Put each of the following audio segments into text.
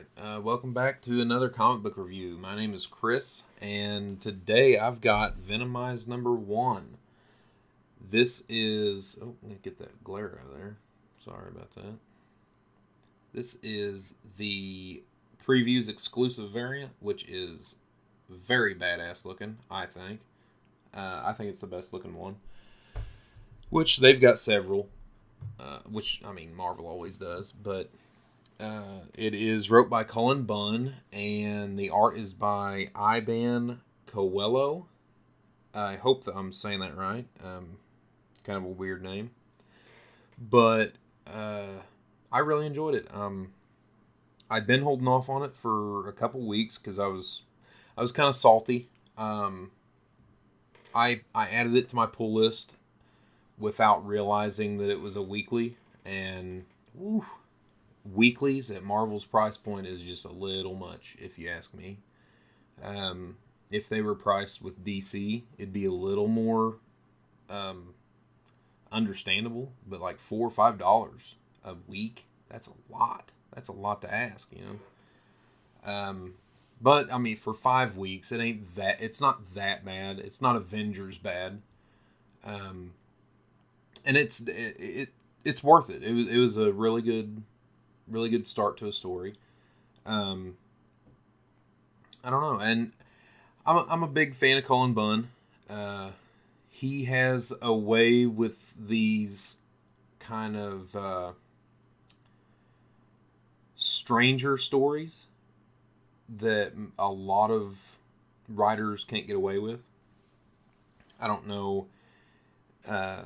Alright, welcome back to another comic book review. My name is Chris, and today I've got Venomized #1. This is... Oh, let me get that glare out of there. Sorry about that. This is the Previews exclusive variant, which is very badass looking, I think. I think it's the best looking one. Which they've got several. Which, I mean, Marvel always does, but... it is wrote by Cullen Bunn, and the art is by Iban Coelho. I hope that I'm saying that right. Kind of a weird name. But I really enjoyed it. I'd been holding off on it for a couple weeks because I was kind of salty. I added it to my pull list without realizing that it was a weekly, and whew, weeklies at Marvel's price point is just a little much, if you ask me. If they were priced with DC, it'd be a little more understandable, but like $4 or $5 a week, that's a lot. That's a lot to ask, you know. But I mean, for 5 weeks, it's not that bad. It's not Avengers bad. And it's worth it. It was a really good start to a story. I don't know, and I'm a big fan of Cullen Bunn. He has a way with these kind of stranger stories that a lot of writers can't get away with. I don't know. I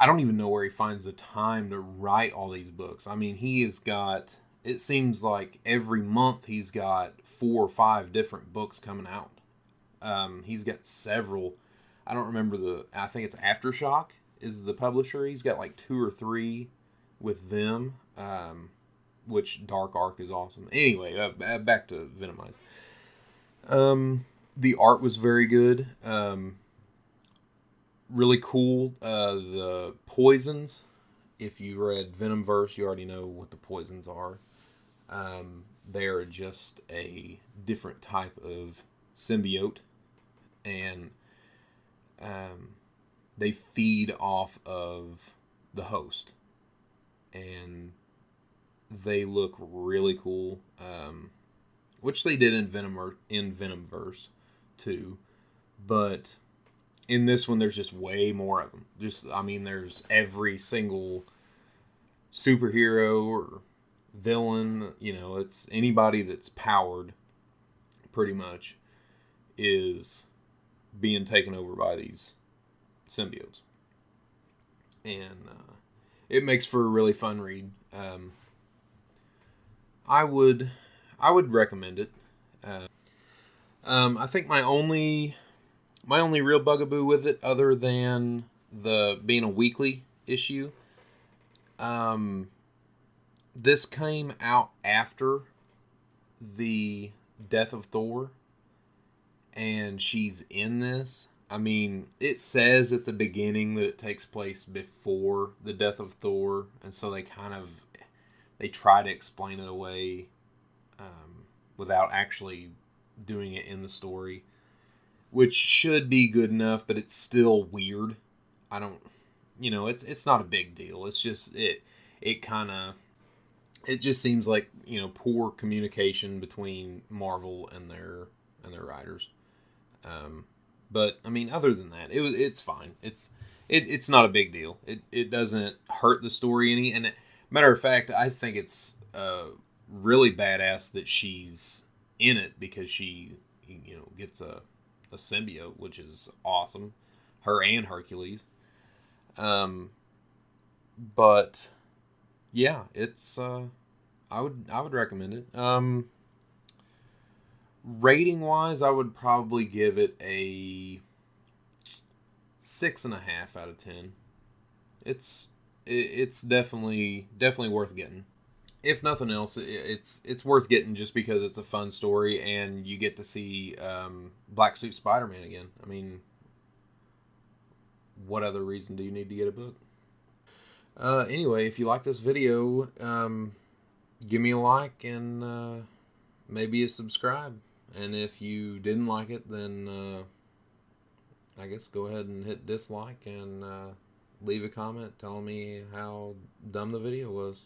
don't even know where he finds the time to write all these books. I mean, he has got, it seems like every month he's got 4 or 5 different books coming out. He's got several. I don't remember I think it's Aftershock is the publisher. He's got like 2 or 3 with them, which Dark Arc is awesome. Anyway, back to Venomized. The art was very good. Really cool. The poisons. If you read Venomverse, you already know what the poisons are. They are just a different type of symbiote, and they feed off of the host, and they look really cool. Which they did in Venomverse too, but in this one, there's just way more of them. There's every single superhero or villain. You know, it's anybody that's powered, pretty much, is being taken over by these symbiotes. And it makes for a really fun read. I would recommend it. I think my only real bugaboo with it, other than the being a weekly issue, this came out after the death of Thor, and she's in this. I mean, it says at the beginning that it takes place before the death of Thor, and so they try to explain it away without actually doing it in the story, which should be good enough, but it's still weird. It's not a big deal. It's just, it just seems like, poor communication between Marvel and their writers. But I mean, other than that, it's fine. It's not a big deal. It doesn't hurt the story any. And matter of fact, I think it's really badass that she's in it, because she, gets a symbiote, which is awesome. Her and Hercules. But yeah, it's I would recommend it. Rating wise, I would probably give it a 6.5 out of 10. It's definitely worth getting. If nothing else, it's worth getting just because it's a fun story, and you get to see Black Suit Spider-Man again. I mean, what other reason do you need to get a book? Anyway, if you like this video, give me a like and maybe a subscribe. And if you didn't like it, then I guess go ahead and hit dislike and leave a comment telling me how dumb the video was.